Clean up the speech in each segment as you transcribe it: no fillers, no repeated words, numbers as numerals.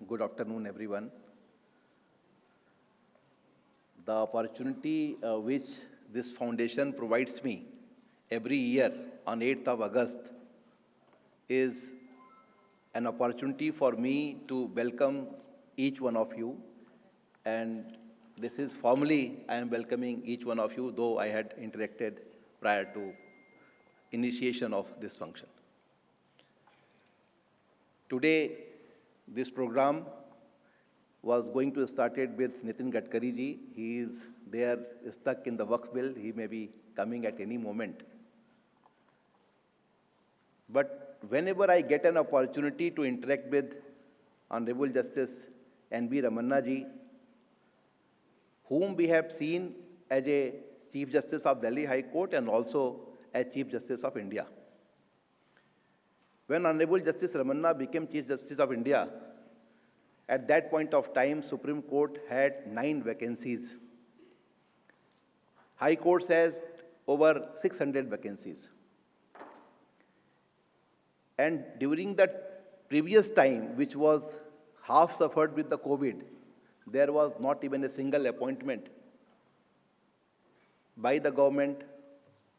good afternoon, everyone. The opportunity which this foundation provides me every year on 8th of August is an opportunity for me to welcome each one of you. And this is formally, I am welcoming each one of you, though I had interacted prior to initiation of this function. Today, this program was going to start it with Nitin Gadkari ji. He is there stuck in the Waqf bill. He may be coming at any moment. But whenever I get an opportunity to interact with Honorable Justice N.B. Ramana ji, whom we have seen as a Chief Justice of Delhi High Court and also as Chief Justice of India. When Honorable Justice Ramana became Chief Justice of India, at that point of time, Supreme Court had 9 vacancies. High Court has over 600 vacancies. And during that previous time, which was half suffered with the COVID, there was not even a single appointment by the government,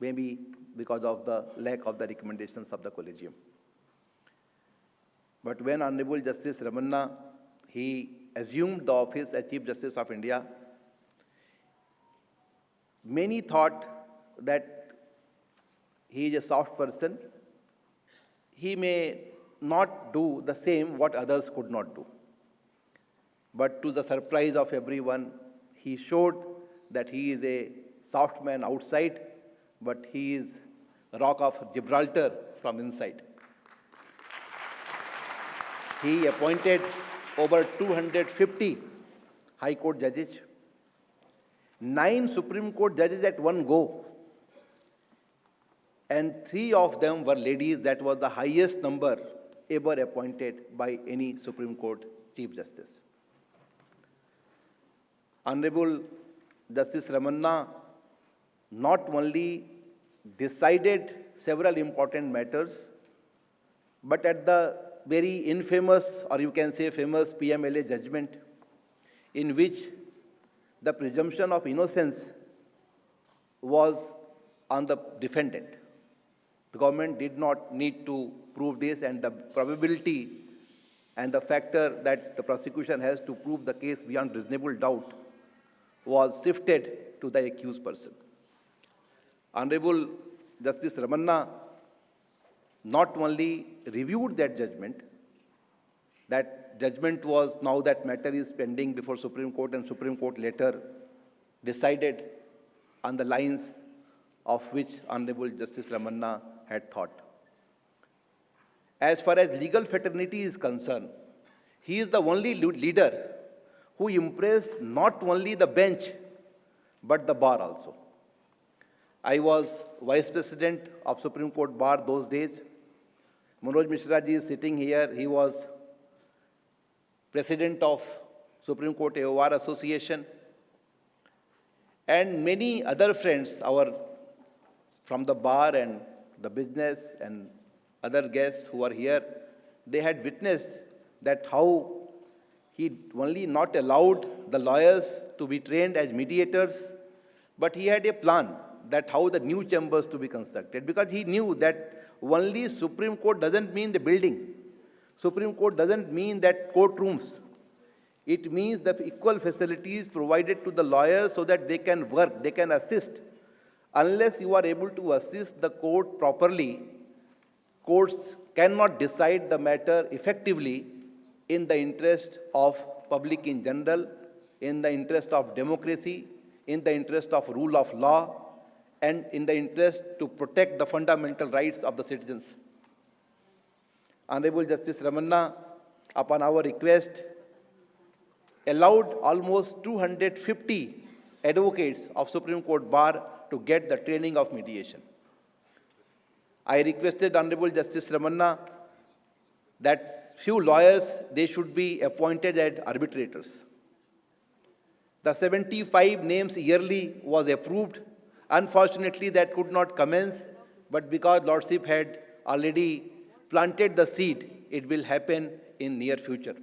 maybe because of the lack of the recommendations of the collegium. But when Honorable Justice Ramana, he assumed the office as Chief Justice of India, many thought that he is a soft person. He may not do the same what others could not do. But to the surprise of everyone, he showed that he is a soft man outside, but he is a rock of Gibraltar from inside. He appointed over 250 High Court judges, 9 Supreme Court judges at one go, and 3 of them were ladies. That was the highest number ever appointed by any Supreme Court Chief Justice. Honorable Justice Ramana not only decided several important matters, but at the very infamous, or you can say famous PMLA judgment, in which the presumption of innocence was on the defendant. The government did not need to prove this, and the probability and the factor that the prosecution has to prove the case beyond reasonable doubt was shifted to the accused person. Honorable Justice Ramana not only reviewed that judgment was, now that matter is pending before Supreme Court, and Supreme Court later decided on the lines of which Honorable Justice Ramana had thought. As far as legal fraternity is concerned, he is the only leader who impressed not only the bench, but the bar also. I was Vice President of Supreme Court Bar those days. Manoj Mishra ji is sitting here. He was President of Supreme Court AOR Association. And many other friends, from the bar and the business and other guests who are here, they had witnessed that how he only not allowed the lawyers to be trained as mediators, but he had a plan that how the new chambers to be constructed, because he knew that only Supreme Court doesn't mean the building. Supreme Court doesn't mean that courtrooms. It means the equal facilities provided to the lawyers so that they can work, they can assist. Unless you are able to assist the court properly, courts cannot decide the matter effectively in the interest of public in general, in the interest of democracy, in the interest of rule of law, and in the interest to protect the fundamental rights of the citizens. Honorable Justice Ramana, upon our request, allowed almost 250 advocates of Supreme Court Bar to get the training of mediation. I requested Honorable Justice Ramana that few lawyers, they should be appointed as arbitrators. The 75 names yearly was approved. Unfortunately, that could not commence, but because Lordship had already planted the seed, it will happen in near future.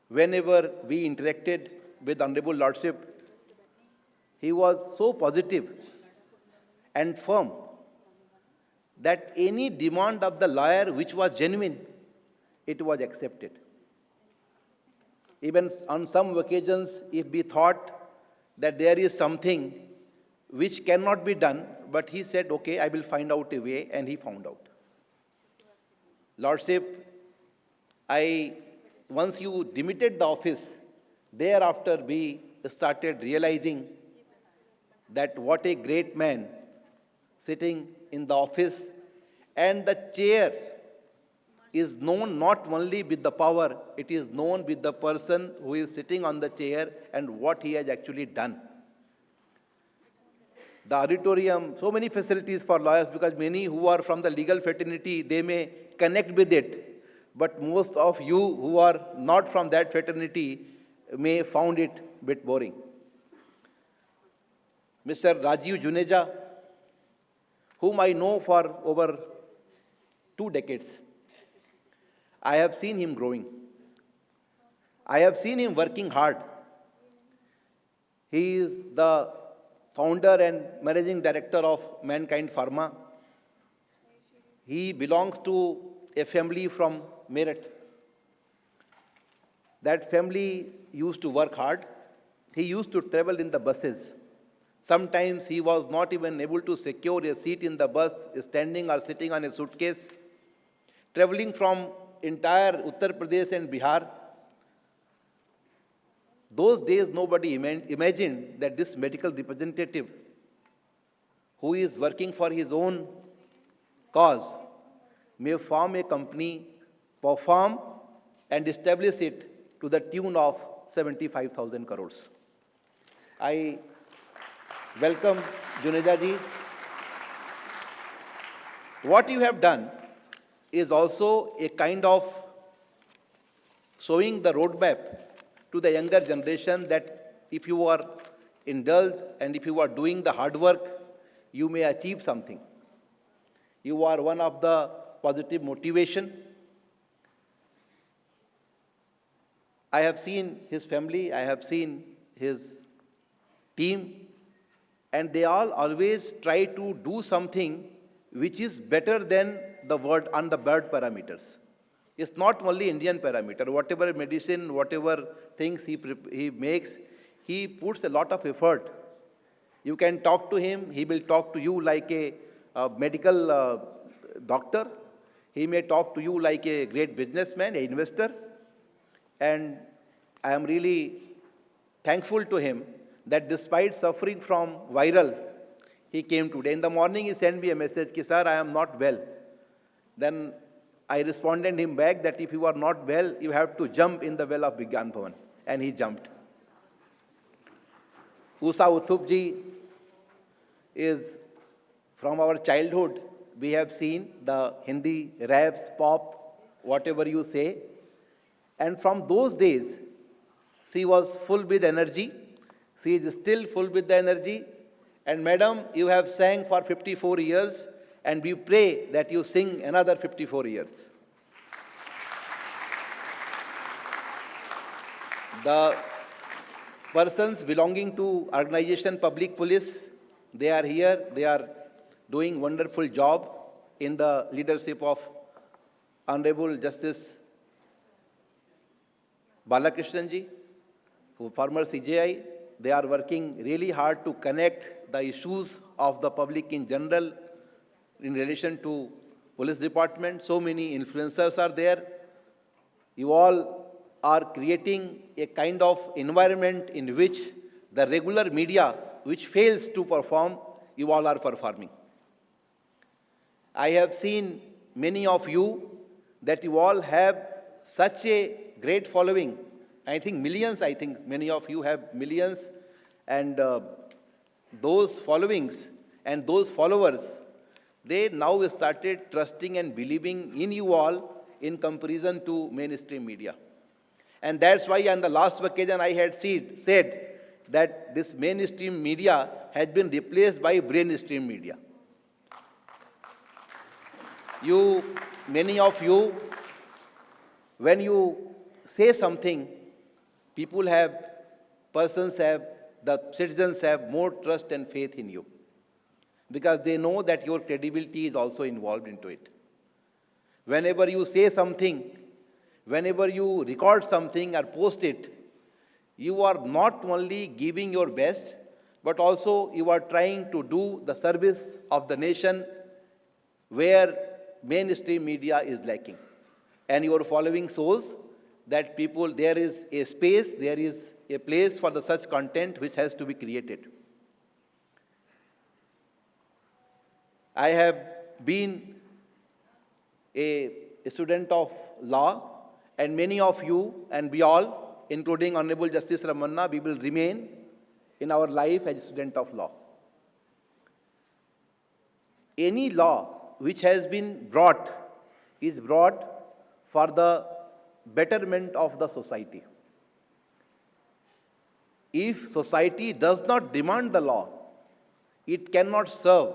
whenever we interacted with Honorable Lordship, he was so positive and firm that any demand of the lawyer which was genuine, it was accepted. Even on some occasions, if we thought that there is something which cannot be done, but he said, okay, I will find out a way, and he found out. Lordship, once you demitted the office, thereafter we started realizing that what a great man sitting in the office, and the chair is known not only with the power, it is known with the person who is sitting on the chair and what he has actually done. The auditorium, so many facilities for lawyers, because many who are from the legal fraternity, they may connect with it. But most of you who are not from that fraternity may found it a bit boring. Mr. Rajiv Juneja, whom I know for over 2 decades, I have seen him growing. I have seen him working hard. He is the founder and managing director of Mankind Pharma. He belongs to a family from Meerut. That family used to work hard. He used to travel in the buses. Sometimes he was not even able to secure a seat in the bus, standing or sitting on a suitcase. Traveling from entire Uttar Pradesh and Bihar. Those days nobody imagined that this medical representative who is working for his own cause may form a company, perform and establish it to the tune of 75,000 crores. I welcome Juneja ji. What you have done is also a kind of showing the roadmap to the younger generation that if you are indulged and if you are doing the hard work, you may achieve something. You are one of the positive motivation. I have seen his family, I have seen his team, and they all always try to do something which is better than the word on the bird parameters. It's not only Indian parameter. Whatever medicine, whatever things he makes, he puts a lot of effort. You can talk to him, he will talk to you like a medical doctor. He may talk to you like a great businessman, an investor. And I am really thankful to him that despite suffering from viral, he came today. In the morning, he sent me a message, ki, sir, I am not well. Then I responded him back that if you are not well, you have to jump in the well of Vigyan Bhavan. And he jumped. Usha Uthup ji is from our childhood. We have seen the Hindi raps, pop, whatever you say. And from those days, she was full with energy. She is still full with the energy. And madam, you have sang for 54 years, and we pray that you sing another 54 years. The persons belonging to organization Public Police, they are here, they are doing wonderful job in the leadership of Honorable Justice Balakrishnan ji, who former CJI. They are working really hard to connect the issues of the public in general in relation to police department. So many influencers are there. You all are creating a kind of environment in which the regular media, which fails to perform, you all are performing. I have seen many of you that you all have such a great following. I think millions, many of you have millions, and those followings and those followers, they now started trusting and believing in you all in comparison to mainstream media. And that's why on the last occasion I had said that this mainstream media has been replaced by brainstream media. Many of you, when you say something, people have, persons have, the citizens have more trust and faith in you because they know that your credibility is also involved into it. Whenever you say something, whenever you record something or post it, you are not only giving your best, but also you are trying to do the service of the nation where mainstream media is lacking. And your following shows that people, there is a space, there is a place for the such content which has to be created. I have been a student of law, and many of you and we all, including Honorable Justice Ramana, we will remain in our life as a student of law. Any law which has been brought is brought for the betterment of the society. If society does not demand the law, it cannot serve.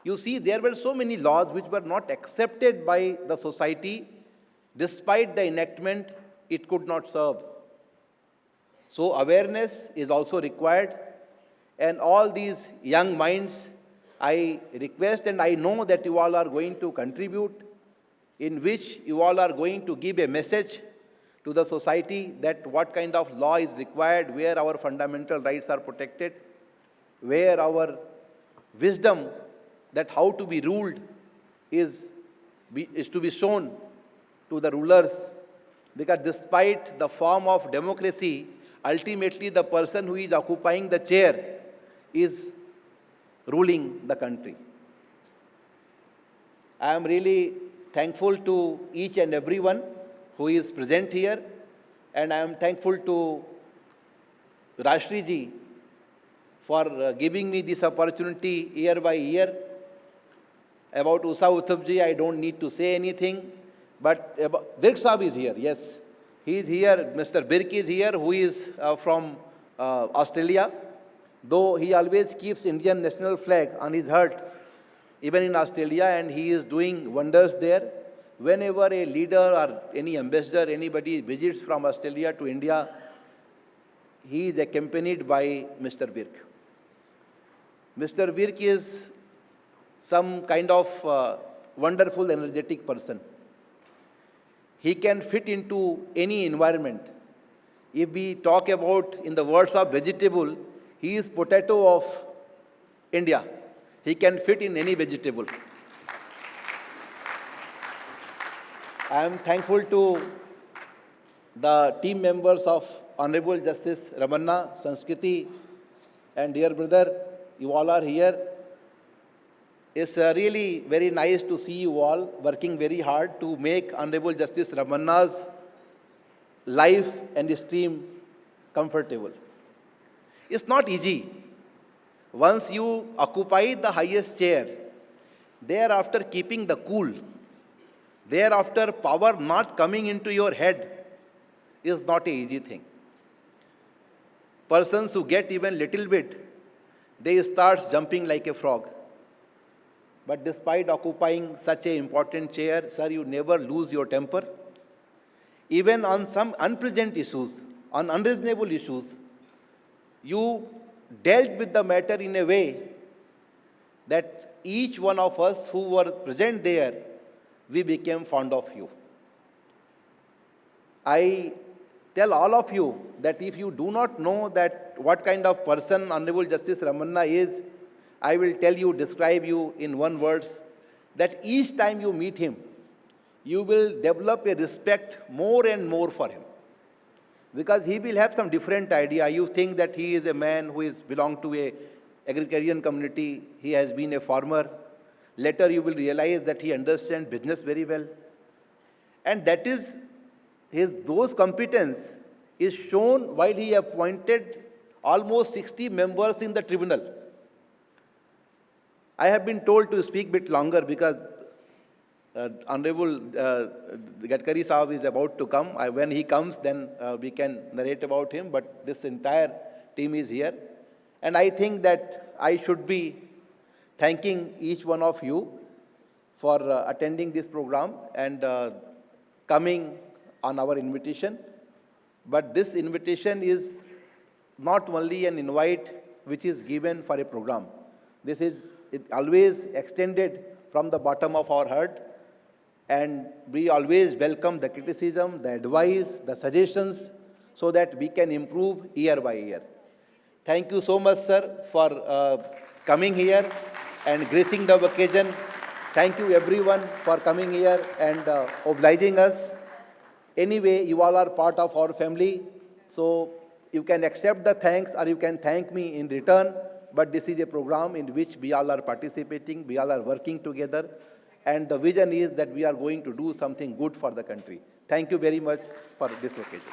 You see, there were so many laws which were not accepted by the society. Despite the enactment, it could not serve. So awareness is also required. And all these young minds, I request and I know that you all are going to contribute, in which you all are going to give a message to the society that what kind of law is required, where our fundamental rights are protected, where our wisdom that how to be ruled is to be shown to the rulers. Because despite the form of democracy, ultimately the person who is occupying the chair is ruling the country. I am really thankful to each and everyone who is present here, and I am thankful to Rashri ji for giving me this opportunity year by year. About Usha Uthap ji, I don't need to say anything, but Birk Saab is here, yes. He is here, Mr. Birk is here, who is from Australia, though he always keeps Indian national flag on his heart, even in Australia, and he is doing wonders there. Whenever a leader or any ambassador, anybody visits from Australia to India, he is accompanied by Mr. Birk. Mr. Birk is some kind of wonderful, energetic person. He can fit into any environment. If we talk about, in the words of vegetable, he is potato of India. He can fit in any vegetable. I am thankful to the team members of Honorable Justice Ramana, Sanskriti, and dear brother, you all are here. It's really very nice to see you all working very hard to make Honorable Justice Ramana's life and stream comfortable. It's not easy. Once you occupy the highest chair, thereafter keeping the cool, thereafter power not coming into your head is not an easy thing. Persons who get even little bit, they start jumping like a frog. But despite occupying such an important chair, sir, you never lose your temper. Even on some unpleasant issues, on unreasonable issues, you dealt with the matter in a way that each one of us who were present there, we became fond of you. I tell all of you that if you do not know that what kind of person Honorable Justice Ramana is, I will tell you, describe you in one word, that each time you meet him, you will develop a respect more and more for him. Because he will have some different idea. You think that he is a man who is belong to a agrarian community, he has been a farmer. Later you will realize that he understands business very well. And that is those competence is shown while he appointed almost 60 members in the tribunal. I have been told to speak a bit longer because Honorable Gadkari Saab is about to come. When he comes, then we can narrate about him, but this entire team is here. And I think that I should be thanking each one of you for attending this program and coming on our invitation. But this invitation is not only an invite which is given for a program. This is it always extended from the bottom of our heart, and we always welcome the criticism, the advice, the suggestions, so that we can improve year by year. Thank you so much, sir, for coming here and gracing the occasion. Thank you everyone for coming here and obliging us. Anyway, you all are part of our family, so you can accept the thanks or you can thank me in return, but this is a program in which we all are participating, we all are working together, and the vision is that we are going to do something good for the country. Thank you very much for this occasion.